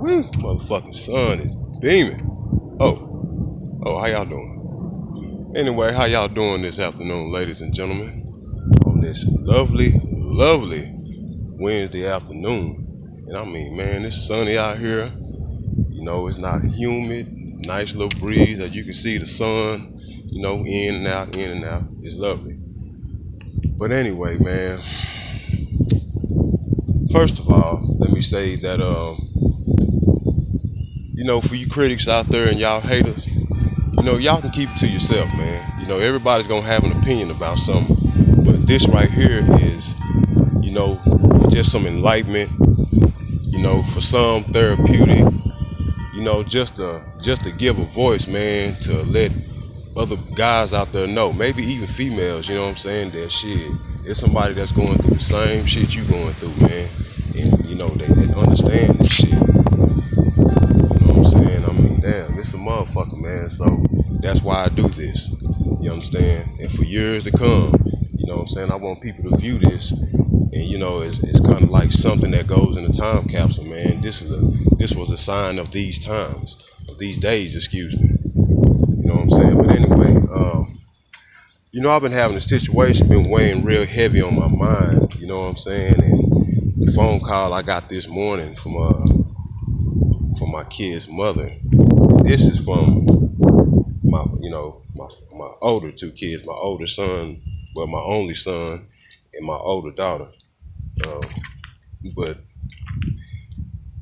Motherfucking sun is beaming. Oh, how y'all doing? Anyway, how y'all doing this afternoon, ladies and gentlemen? On this lovely, lovely Wednesday afternoon. And I mean, man, it's sunny out here. You know, it's not humid. Nice little breeze that you can see the sun, you know, in and out, in and out. It's lovely. But anyway, man, first of all, let me say that, you know, for you critics out there and y'all haters, you know, y'all can keep it to yourself, man. You know, everybody's gonna have an opinion about something, but this right here is, you know, just some enlightenment, you know, for some therapeutic, you know, just to give a voice, man, to let other guys out there know, maybe even females, you know what I'm saying, that shit, it's somebody that's going through the same shit you going through, man, and, you know, they understand this shit, you know what I'm saying. I mean, damn, it's a motherfucker, man, so that's why I do this, you understand, and for years to come, you know what I'm saying, I want people to view this, and, you know, it's kind of like something that goes in a time capsule, man. This was a sign of these times, of these days, excuse me. You know what I'm saying? But anyway, you know, I've been having a situation been weighing real heavy on my mind, you know what I'm saying? And the phone call I got this morning from my kid's mother. This is from my, you know, my older two kids, my older son, well, my only son, and my older daughter. But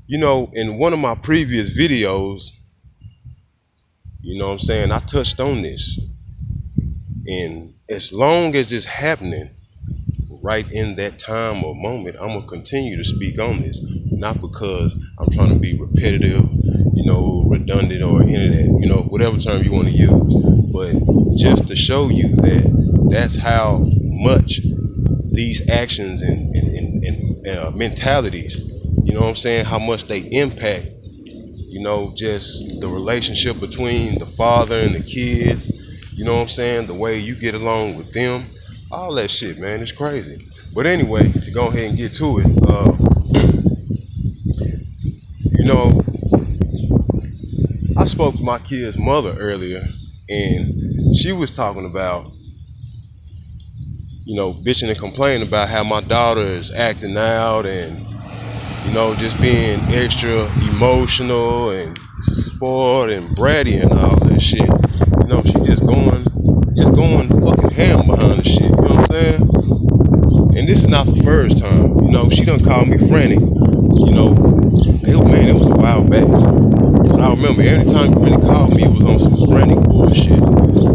you know, in one of my previous videos, you know what I'm saying, I touched on this. And as long as it's happening right in that time or moment, I'm gonna continue to speak on this. Not because I'm trying to be repetitive, you know, redundant, or any of that, you know, whatever term you want to use. But just to show you that that's how much these actions and mentalities, you know what I'm saying, how much they impact, you know, just the relationship between the father and the kids, you know what I'm saying, the way you get along with them, all that shit, man, it's crazy. But anyway, to go ahead and get to it, you know, I spoke to my kid's mother earlier, and she was talking about, you know, bitching and complaining about how my daughter is acting out and, you know, just being extra emotional and spoiled and bratty and all that shit. You know, she just going fucking ham behind the shit, you know what I'm saying? And this is not the first time, you know, she done called me frantic, you know, man, it was a while back. But I remember every time you really called me, it was on some frantic bullshit.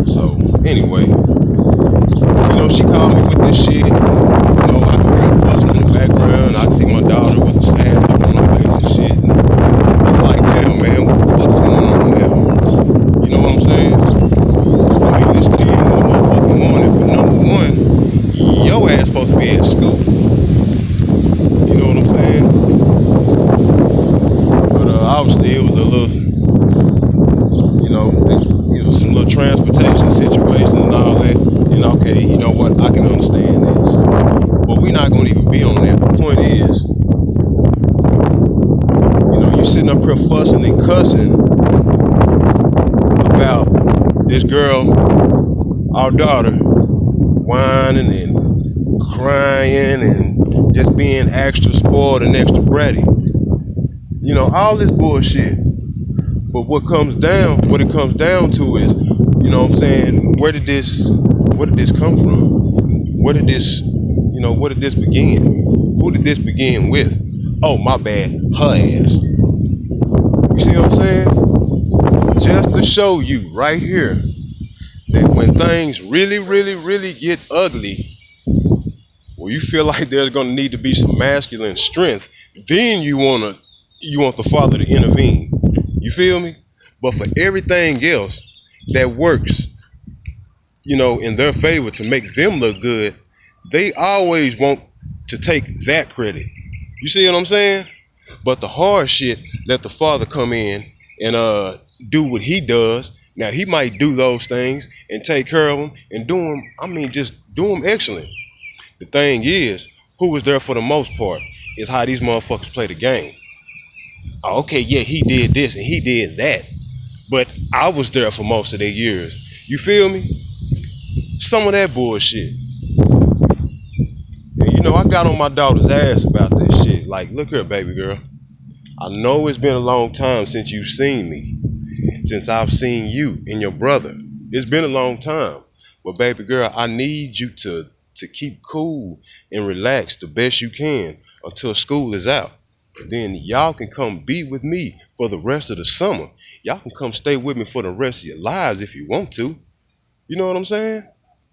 So, anyway, you know, she called me with this shit. You know, I could hear her fussing in the background. I could see my daughter with a sad look on her face and shit. And I was like, damn, man, what the fuck is going on now? You know what I'm saying? I mean, it's 10 in the motherfucking morning. For number one, your ass supposed to be at school. You know what I'm saying? But obviously, it was a little, you know, it was some little transportation situation and all that. And okay, you know what? I can understand this. But we're not going to even be on that. The point is, you know, you sitting up here fussing and cussing about this girl, our daughter, whining and crying and just being extra spoiled and extra bratty. You know, all this bullshit. But what it comes down to is, you know what I'm saying, where did this come from? Where did this begin? Who did this begin with? Oh, my bad, her ass. You see what I'm saying? Just to show you right here that when things really, really, really get ugly, where you feel like there's gonna need to be some masculine strength, then you want the father to intervene. You feel me? But for everything else that works, you know, in their favor to make them look good, they always want to take that credit. You see what I'm saying? But the hard shit, let the father come in and do what he does. Now, he might do those things and take care of them and do them, I mean, just do them excellent. The thing is, who was there for the most part is how these motherfuckers play the game. Oh, okay, yeah, he did this and he did that. But I was there for most of their years. You feel me? Some of that bullshit. And I got on my daughter's ass about that shit. Like, look here, baby girl. I know it's been a long time since you've seen me. Since I've seen you and your brother. It's been a long time. But baby girl, I need you to keep cool and relax the best you can until school is out. Then y'all can come be with me for the rest of the summer. Y'all can come stay with me for the rest of your lives if you want to. You know what I'm saying?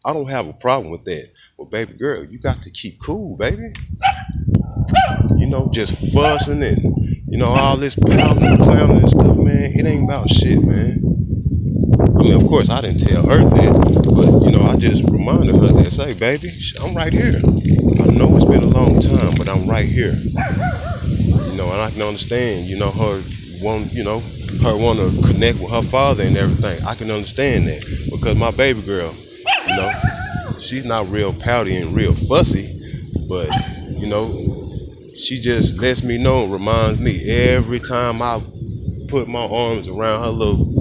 I don't have a problem with that. But baby girl, you got to keep cool, baby. Just fussing and, all this pouting and clowning and stuff, man. It ain't about shit, man. I mean, of course, I didn't tell her that, but, I just reminded her that, say, baby, I'm right here. I know it's been a long time, but I'm right here. And I can understand, her want to connect with her father and everything. I can understand that because my baby girl, she's not real pouty and real fussy, but, she just lets me know and reminds me every time I put my arms around her little.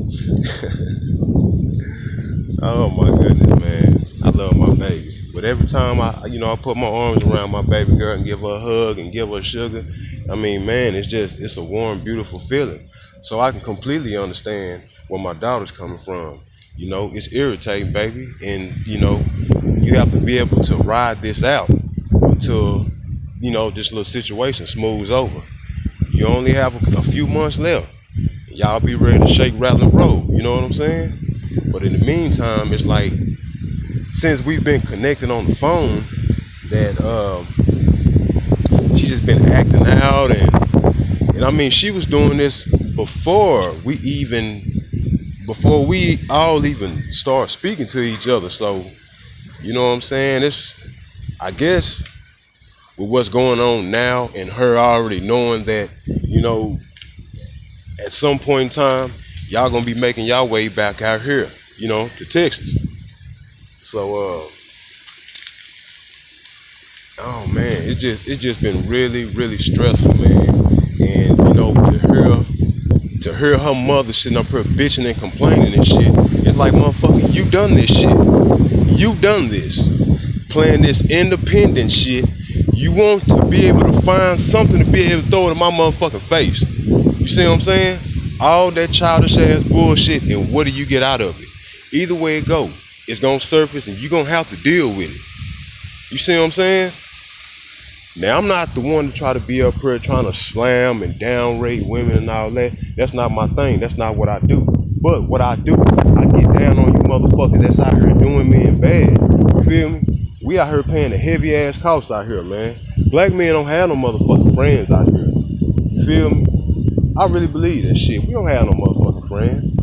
Oh my goodness, man. I love my babies. But every time I put my arms around my baby girl and give her a hug and give her sugar, I mean, man, it's a warm, beautiful feeling. So I can completely understand where my daughter's coming from. It's irritating, baby. And, you have to be able to ride this out until, this little situation smooths over. You only have a few months left. Y'all be ready to shake, rattle, and roll. You know what I'm saying? But in the meantime, it's like, since we've been connected on the phone, that she's just been acting out. And I mean, she was doing this before we all even start speaking to each other. So, you know what I'm saying? I guess, with what's going on now and her already knowing that, at some point in time, y'all gonna be making y'all way back out here, to Texas. So, oh man, it's just been really, really stressful, man. And to hear her mother sitting up here bitching and complaining and shit, it's like, motherfucker, you done this shit. You done this. Playing this independent shit. You want to be able to find something to be able to throw it in my motherfucking face. You see what I'm saying? All that childish ass bullshit, and what do you get out of it? Either way it go, it's gonna surface and you're gonna have to deal with it. You see what I'm saying? Now, I'm not the one to try to be up here trying to slam and downrate women and all that. That's not my thing. That's not what I do. But what I do, I get down on you motherfuckers that's out here doing me in bad. You feel me? We out here paying a heavy ass cost out here, man. Black men don't have no motherfucking friends out here. You feel me? I really believe that shit. We don't have no motherfucking friends.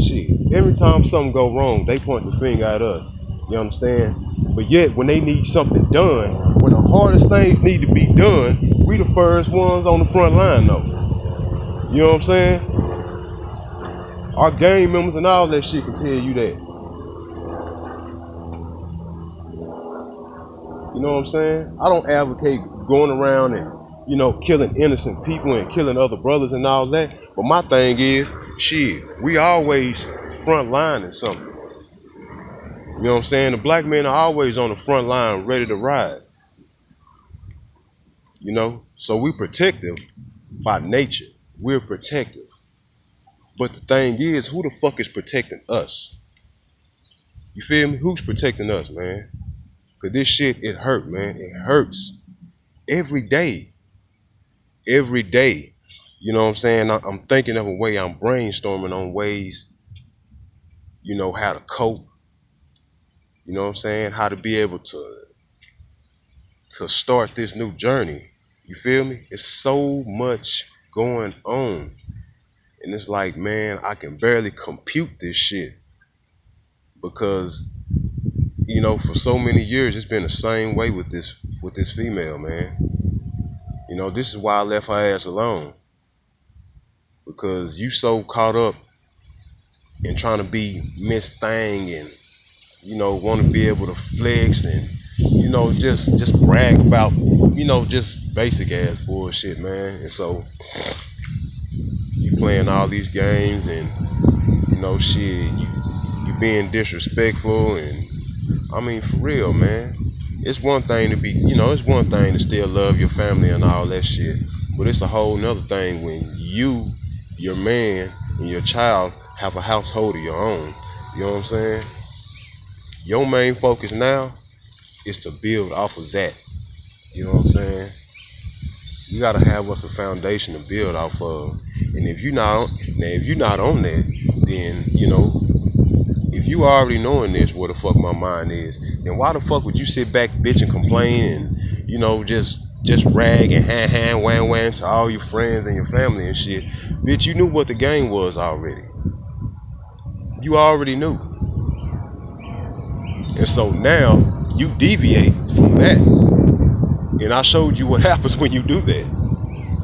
Shit. Every time something go wrong, they point the finger at us. You understand? But yet, when they need something done, when the hardest things need to be done, we the first ones on the front line, though. You know what I'm saying? Our gang members and all that shit can tell you that. You know what I'm saying? I don't advocate going around and, killing innocent people and killing other brothers and all that. But my thing is, shit, we always front line in something. You know what I'm saying? The black men are always on the front line, ready to ride. So we protective by nature. We're protective. But the thing is, who the fuck is protecting us? You feel me? Who's protecting us, man? Cause this shit, it hurt, man. It hurts. Every day. Every day. You know what I'm saying? I'm thinking of a way, I'm brainstorming on ways, how to cope. You know what I'm saying? How to be able to start this new journey. You feel me? It's so much going on. And it's like, man, I can barely compute this shit. Because, for so many years, it's been the same way with this female, man. This is why I left her ass alone. Because you so caught up in trying to be Miss Thing and, want to be able to flex and, just brag about, just basic ass bullshit, man. And so playing all these games and shit, you being disrespectful and I mean for real, man. It's one thing to be, it's one thing to still love your family and all that shit, but it's a whole nother thing when you, your man, and your child have a household of your own. You know what I'm saying? Your main focus now is to build off of that. You know what I'm saying? You gotta have us a foundation to build off of. And if you're not on that, then if you already knowing this, where the fuck my mind is, then why the fuck would you sit back, bitch, and complain and just rag and hand wham wham to all your friends and your family and shit? Bitch, you knew what the game was already. You already knew. And so now you deviate from that. And I showed you what happens when you do that.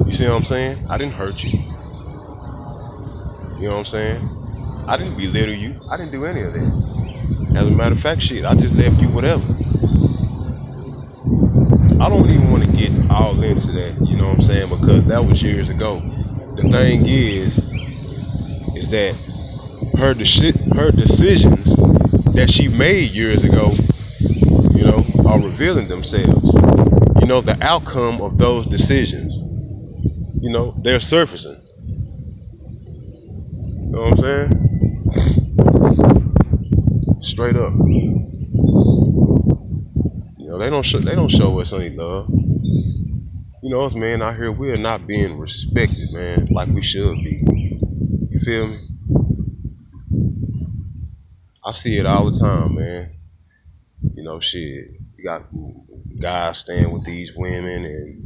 You see what I'm saying? I didn't hurt you. You know what I'm saying? I didn't belittle you. I didn't do any of that. As a matter of fact, shit, I just left you whatever. I don't even want to get all into that, you know what I'm saying? Because that was years ago. The thing is that her decisions that she made years ago, are revealing themselves. The outcome of those decisions, they're surfacing. You know what I'm saying? Straight up. They don't show us any love. Us men out here, we're not being respected, man, like we should be. You feel me? I see it all the time, man. Shit. You got guys staying with these women, and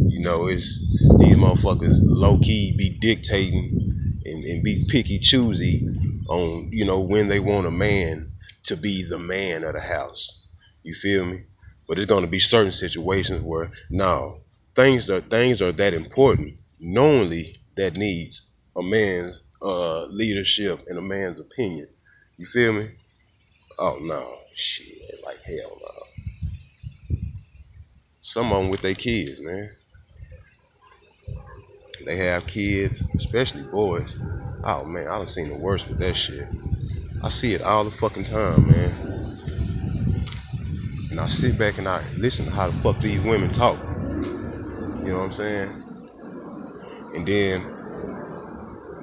it's these motherfuckers low key be dictating and be picky choosy on when they want a man to be the man of the house. You feel me? But it's gonna be certain situations where no, things are that important. Knowingly that needs a man's leadership and a man's opinion. You feel me? Oh no, shit, like hell no. Some of them with their kids, man. They have kids, especially boys. Oh man, I done seen the worst with that shit. I see it all the fucking time, man. And I sit back and I listen to how the fuck these women talk. You know what I'm saying? And then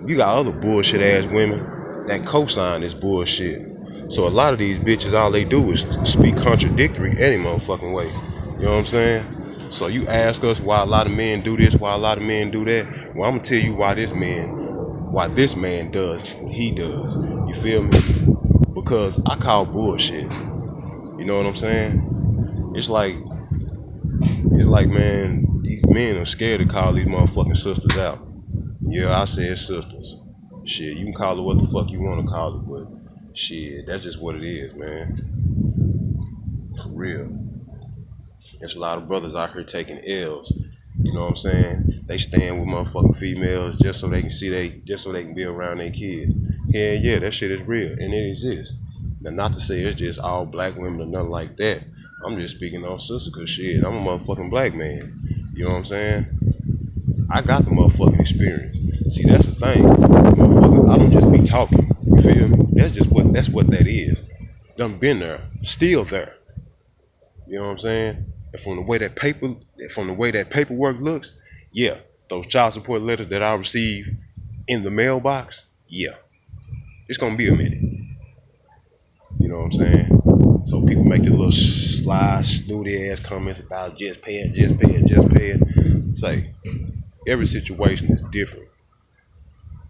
you got other bullshit ass women that co-sign this bullshit. So a lot of these bitches, all they do is speak contradictory any motherfucking way. You know what I'm saying? So you ask us why a lot of men do this, why a lot of men do that. Well, I'm gonna tell you why this man does what he does. You feel me? Because I call bullshit. You know what I'm saying? It's like, man, these men are scared to call these motherfucking sisters out. Yeah, I said sisters. Shit, you can call it what the fuck you want to call it, but shit, that's just what it is, man. For real. There's a lot of brothers out here taking L's. You know what I'm saying? They stand with motherfucking females just so they can be around their kids. Yeah, that shit is real and it exists. Now, not to say it's just all black women or nothing like that. I'm just speaking on sister, cause shit, I'm a motherfucking black man. You know what I'm saying? I got the motherfucking experience. See, that's the thing, motherfucker. I don't just be talking. You feel me? That's what that is. Done been there, still there. You know what I'm saying? And from the way that paperwork looks, yeah, those child support letters that I receive in the mailbox, yeah, it's gonna be a minute. You know what I'm saying? So people make their little sly, snooty ass comments about just pay it, just pay it, just pay it. Say, every situation is different.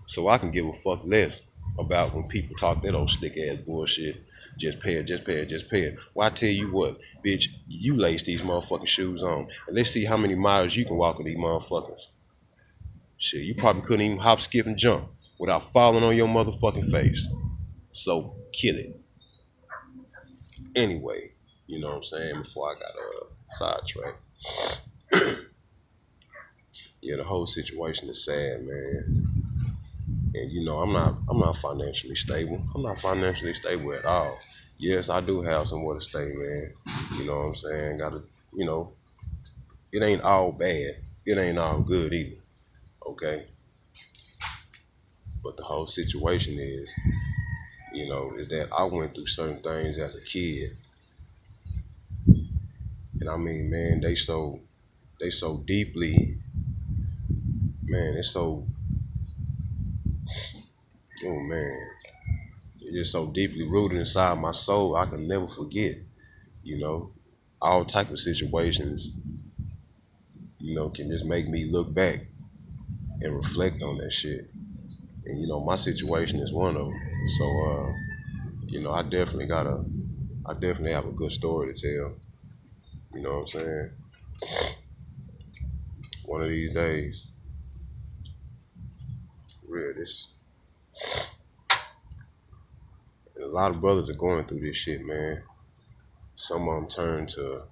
So I can give a fuck less about when people talk that old slick ass bullshit. Just pay it, just pay it, just pay it. Well, I tell you what, bitch, you lace these motherfucking shoes on. And let's see how many miles you can walk with these motherfuckers. Shit, you probably couldn't even hop, skip, and jump without falling on your motherfucking face. So kill it. Anyway, you know what I'm saying? Before I got sidetracked. Yeah, the whole situation is sad, man. And I'm not financially stable. I'm not financially stable at all. Yes, I do have somewhere to stay, man. You know what I'm saying? You know, it ain't all bad. It ain't all good either. Okay. But the whole situation is, is that I went through certain things as a kid, and I mean, man, they so deeply, man, it's so, oh man, it's just so deeply rooted inside my soul. I can never forget, you know, all type of situations, can just make me look back and reflect on that shit. And my situation is one of them. So, I definitely have a good story to tell. You know what I'm saying? One of these days, for real, a lot of brothers are going through this shit, man. Some of them turn to,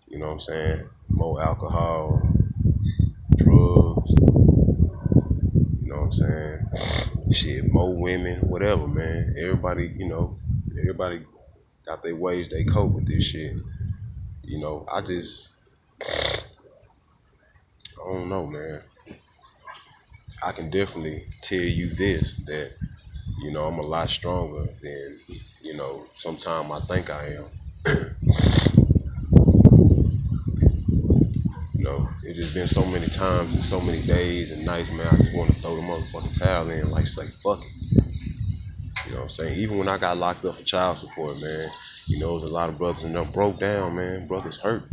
what I'm saying, more alcohol, drugs, you know what I'm saying? Shit, more women, whatever, man. Everybody got their ways they cope with this shit. I don't know, man. I can definitely tell you this, that, I'm a lot stronger than, sometimes I think I am. It just been so many times and so many days and nights, man, I just want to throw the motherfucking towel in, like say, fuck it. You know what I'm saying? Even when I got locked up for child support, man, there's a lot of brothers and them broke down, man. Brothers hurt.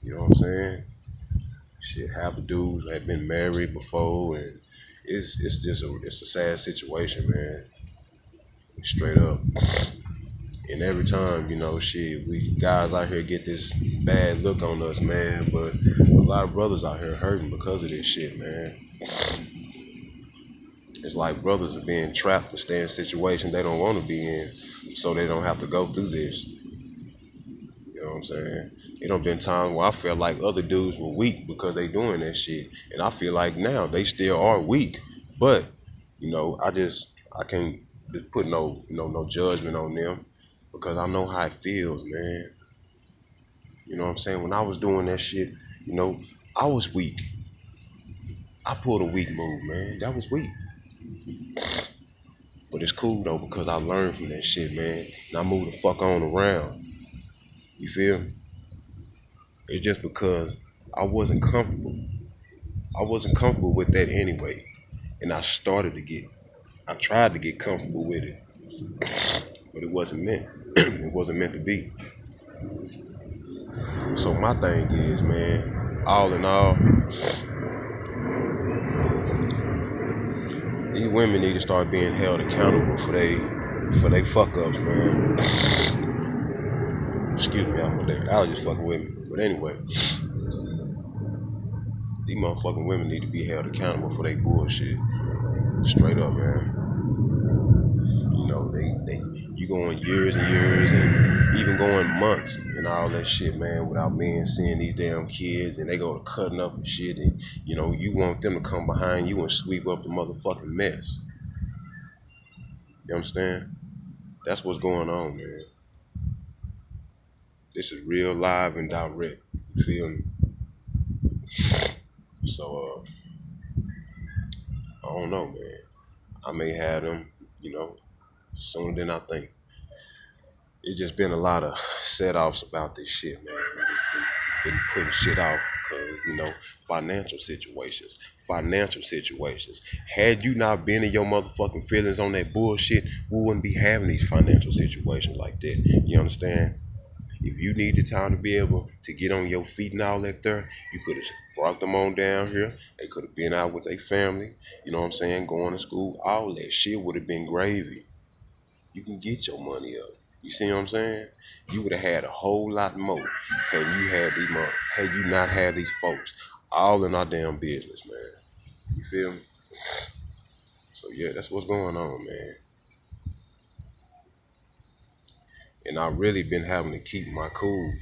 You know what I'm saying? Shit, half the dudes had been married before, and it's a sad situation, man. Straight up. And every time, shit, we guys out here get this bad look on us, man. But a lot of brothers out here hurting because of this shit, man. It's like brothers are being trapped to stay in situations they don't want to be in, so they don't have to go through this. You know what I'm saying? It done been times where I felt like other dudes were weak because they doing that shit, and I feel like now they still are weak. But I can't just put no judgment on them because I know how it feels, man. You know what I'm saying? When I was doing that shit, I was weak. I pulled a weak move, man. That was weak. But it's cool though because I learned from that shit, man. And I moved the fuck on around. You feel me? It's just because I wasn't comfortable. I wasn't comfortable with that anyway. And I tried to get comfortable with it. But it wasn't meant. It wasn't meant to be. So my thing is, man, all in all, these women need to start being held accountable for they fuck ups, man. Excuse me, I was just fucking with me. But anyway, these motherfucking women need to be held accountable for their bullshit. Straight up, man. They you going years and years and even going months and all that shit, man, without men seeing these damn kids, and they go to cutting up and shit, and you want them to come behind you and sweep up the motherfucking mess. You understand? That's what's going on, man. This is real live and direct. You feel me? So I don't know, man. I may have them, sooner than I think. It's just been a lot of set-offs about this shit, man. We just been putting shit off because, financial situations. Financial situations. Had you not been in your motherfucking feelings on that bullshit, we wouldn't be having these financial situations like that. You understand? If you need the time to be able to get on your feet and all that there, you could have brought them on down here. They could have been out with their family, you know what I'm saying, going to school. All that shit would have been gravy. You can get your money up. You see what I'm saying? You would have had a whole lot more had you not had these folks all in our damn business, man. You feel me? So yeah, that's what's going on, man. And I really been having to keep my cool.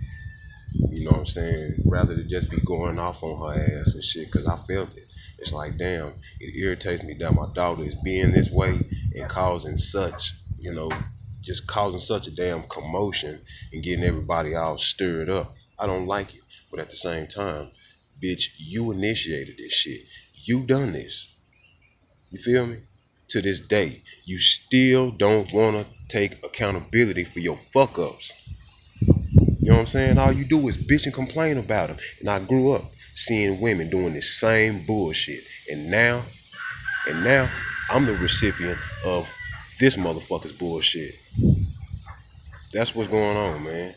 You know what I'm saying? Rather than just be going off on her ass and shit, because I felt it. It's like, damn, it irritates me that my daughter is being this way and causing such, just causing such a damn commotion and getting everybody all stirred up. I don't like it. But at the same time, bitch, you initiated this shit. You done this. You feel me? to this day, you still don't want to take accountability for your fuck ups. You know what I'm saying? All you do is bitch and complain about them. And I grew up seeing women doing this same bullshit. And now I'm the recipient of this motherfucker's bullshit. That's what's going on, man.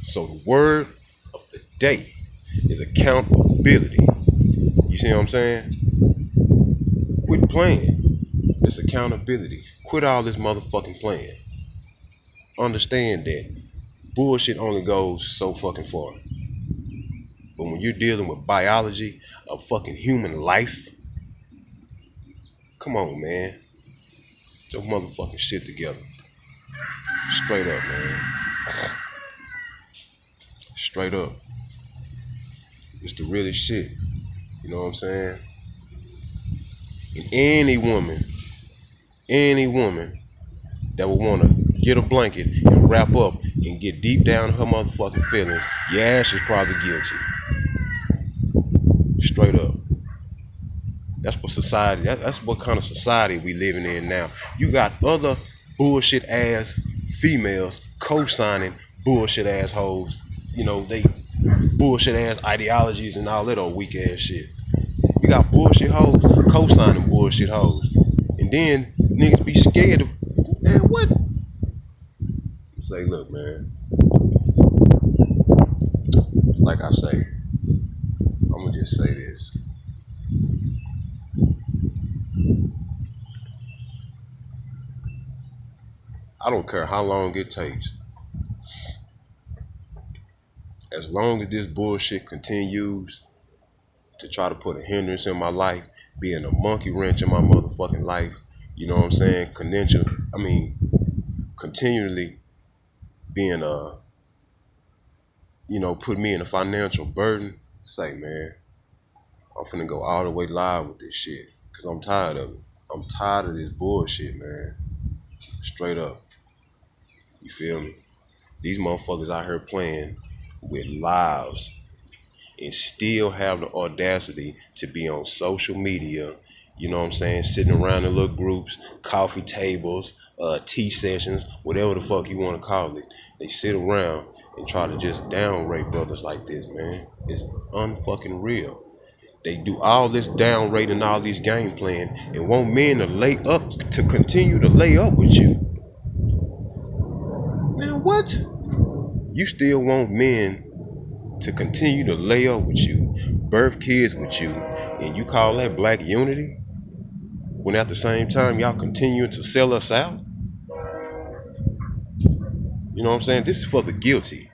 So the word of the day is accountability. You see what I'm saying? Quit playing. It's accountability. Quit all this motherfucking playing. Understand that bullshit only goes so fucking far. But when you're dealing with biology of fucking human life, come on, man. Get your motherfucking shit together. Straight up, man. Straight up. It's the realest shit. You know what I'm saying? And any woman that would want to get a blanket and wrap up and get deep down in her motherfucking feelings, your ass is probably guilty. Straight up. That's what society, that's what kind of society we living in now. You got other bullshit ass females co-signing bullshit assholes. You know, they bullshit ass ideologies and all that old weak ass shit. You got bullshit hoes co-signing bullshit hoes. And then niggas be scared of, man, what? Say, look, man. Like I say, I'm gonna just say this. I don't care how long it takes. As long as this bullshit continues to try to put a hindrance in my life, being a monkey wrench in my motherfucking life, you know what I'm saying? Continually being put me in a financial burden. Say, man, I'm finna go all the way live with this shit. Cause I'm tired of it. I'm tired of this bullshit, man. Straight up. You feel me? These motherfuckers out here playing with lives and still have the audacity to be on social media, you know what I'm saying, sitting around in little groups, coffee tables, tea sessions, whatever the fuck you want to call it. They sit around and try to just downrate brothers like this, man. It's unfucking real. They do all this downrating, all these game playing, and want men to continue to lay up with you. Man, what? You still want men to continue to lay up with you, birth kids with you, and you call that black unity? When at the same time y'all continuing to sell us out? You know what I'm saying? This is for the guilty.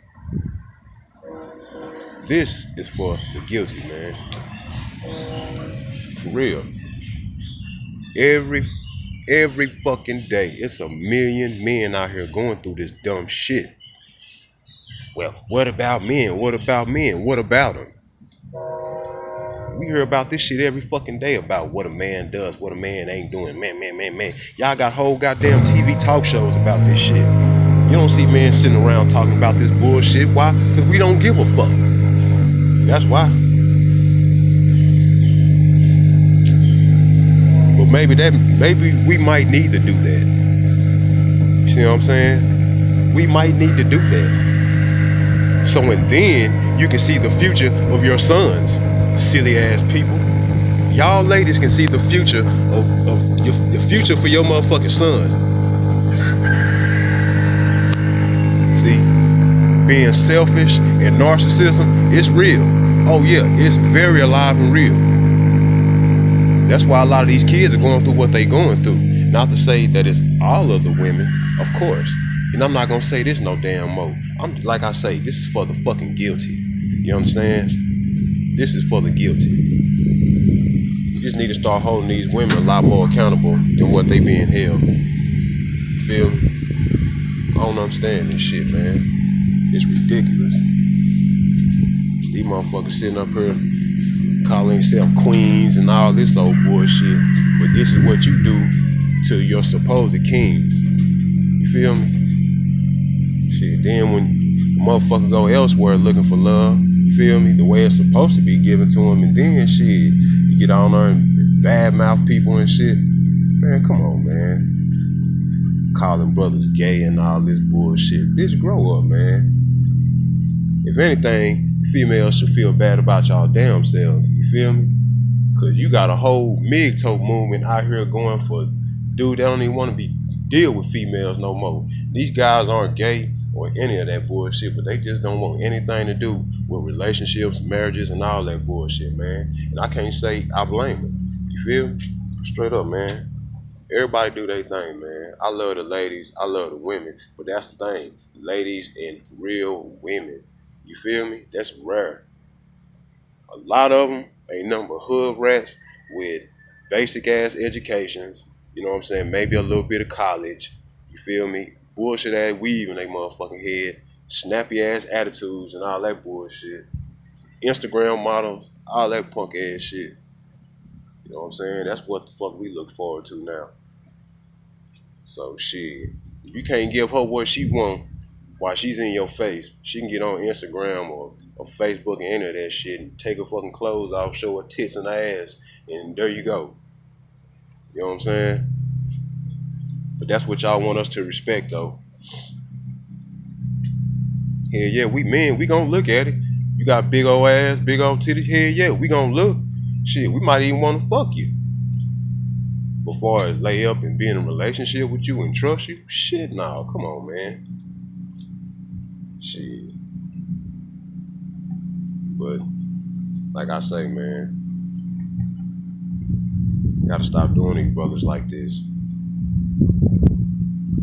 This is for the guilty, man. For real. Every fucking day, it's a million men out here going through this dumb shit. Well, what about men? What about men? What about them? We hear about this shit every fucking day about what a man does, what a man ain't doing. Man. Y'all got whole goddamn TV talk shows about this shit. You don't see men sitting around talking about this bullshit. Why? Because we don't give a fuck. That's why. But maybe we might need to do that. You see what I'm saying? We might need to do that. So and then you can see the future of your sons, silly ass people. Y'all ladies can see the future of the future for your motherfucking son. See, being selfish and narcissism, it's real. Oh yeah, it's very alive and real. That's why a lot of these kids are going through what they going through. Not to say that it's all of the women, of course. And I'm not gonna say this no damn more. Like I say, this is for the fucking guilty. You understand? This is for the guilty. You just need to start holding these women a lot more accountable than what they being held. You feel me? I don't understand this shit, man. It's ridiculous. These motherfuckers sitting up here calling themselves queens and all this old bullshit. But this is what you do to your supposed kings. You feel me? Shit, then when a motherfucker go elsewhere looking for love, you feel me, the way it's supposed to be given to them, and then shit, you get on there and badmouth people and shit. Man, come on, man. Calling brothers gay and all this bullshit. Bitch, grow up, man. If anything, females should feel bad about y'all damn selves. You feel me? Cause you got a whole MGTOW movement out here going for dude that don't even want to deal with females no more. These guys aren't gay or any of that bullshit, but they just don't want anything to do with relationships, marriages, and all that bullshit, man. And I can't say I blame them. You feel me? Straight up, man. Everybody do their thing, man. I love the ladies, I love the women, but that's the thing. Ladies and real women. You feel me? That's rare. A lot of them ain't nothing but hood rats with basic ass educations. You know what I'm saying? Maybe a little bit of college. You feel me? Bullshit ass weave in their motherfucking head. Snappy ass attitudes and all that bullshit. Instagram models, all that punk ass shit. You know what I'm saying? That's what the fuck we look forward to now. So shit, if you can't give her what she want while she's in your face, she can get on Instagram or Facebook and enter that shit and take her fucking clothes off, show her tits and her ass, and there you go. You know what I'm saying? But that's what y'all want us to respect, though. Hell yeah, we men, we gonna look at it. You got big old ass, big old titties. Hell yeah, we gonna look. Shit, we might even want to fuck you. Before I lay up and be in a relationship with you and trust you? Shit, no, come on, man. Shit. But, like I say, man, gotta stop doing these brothers like this.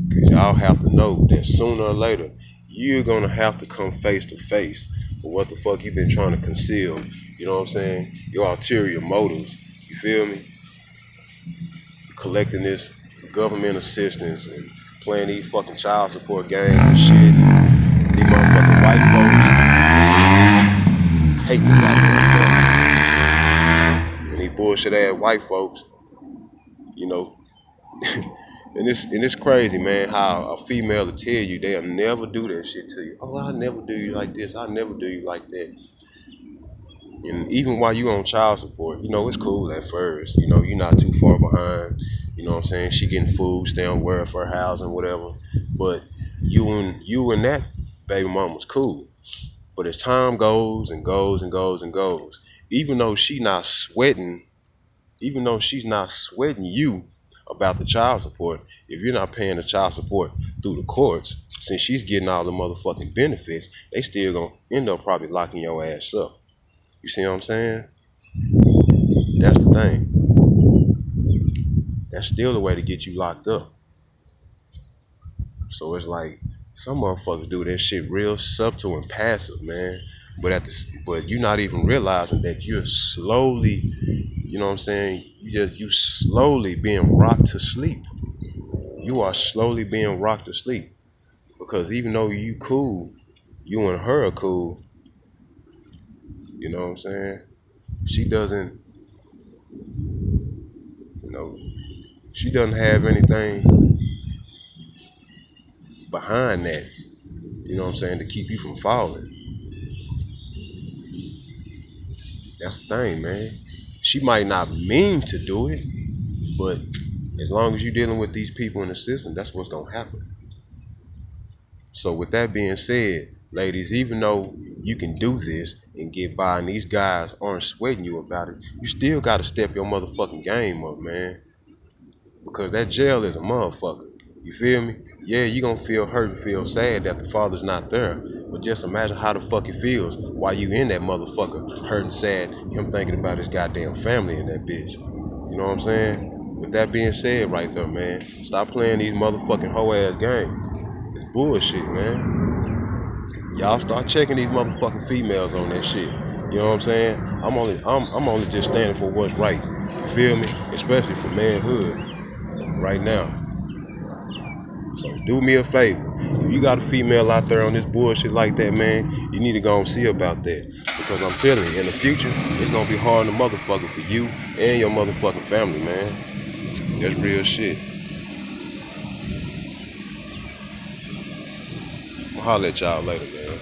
Cause y'all have to know that sooner or later, you're gonna have to come face to face with what the fuck you been trying to conceal. You know what I'm saying? Your ulterior motives. You feel me? Collecting this government assistance and playing these fucking child support games and shit. These motherfucking white folks hate me like that. And these bullshit ass white folks, you know. And it's crazy, man, how a female will tell you they'll never do that shit to you. Oh, I'll never do you like this. I'll never do you like that. And even while you on child support, you know, it's cool at first. You know, you're not too far behind. You know what I'm saying? She getting food, stay on welfare housing, whatever. But you and that baby mama's cool. But as time goes and goes and goes and goes, even though she's not sweating you about the child support, if you're not paying the child support through the courts, since she's getting all the motherfucking benefits, they still gonna end up probably locking your ass up. You see what I'm saying? That's the thing. That's still the way to get you locked up. So it's like some motherfuckers do that shit real subtle and passive, man. But you're not even realizing that you're slowly, you know what I'm saying? You slowly being rocked to sleep. You are slowly being rocked to sleep. Because even though you cool, you and her are cool. You know what I'm saying? She doesn't have anything behind that, you know what I'm saying, to keep you from falling. That's the thing, man. She might not mean to do it, but as long as you're dealing with these people in the system, that's what's gonna happen. So with that being said, ladies, even though you can do this and get by and these guys aren't sweating you about it, you still gotta step your motherfucking game up, man. Because that jail is a motherfucker. You feel me? Yeah, you gonna feel hurt and feel sad that the father's not there. But just imagine how the fuck it feels while you in that motherfucker, hurting, sad, him thinking about his goddamn family in that bitch. You know what I'm saying? With that being said right there, man, stop playing these motherfucking hoe ass games. It's bullshit, man. Y'all start checking these motherfucking females on that shit. You know what I'm saying? I'm only just standing for what's right. You feel me? Especially for manhood right now. So do me a favor. If you got a female out there on this bullshit like that, man, you need to go and see about that. Because I'm telling you, in the future, it's gonna be hard on the motherfucker for you and your motherfucking family, man. That's real shit. I'll holler at y'all later, man.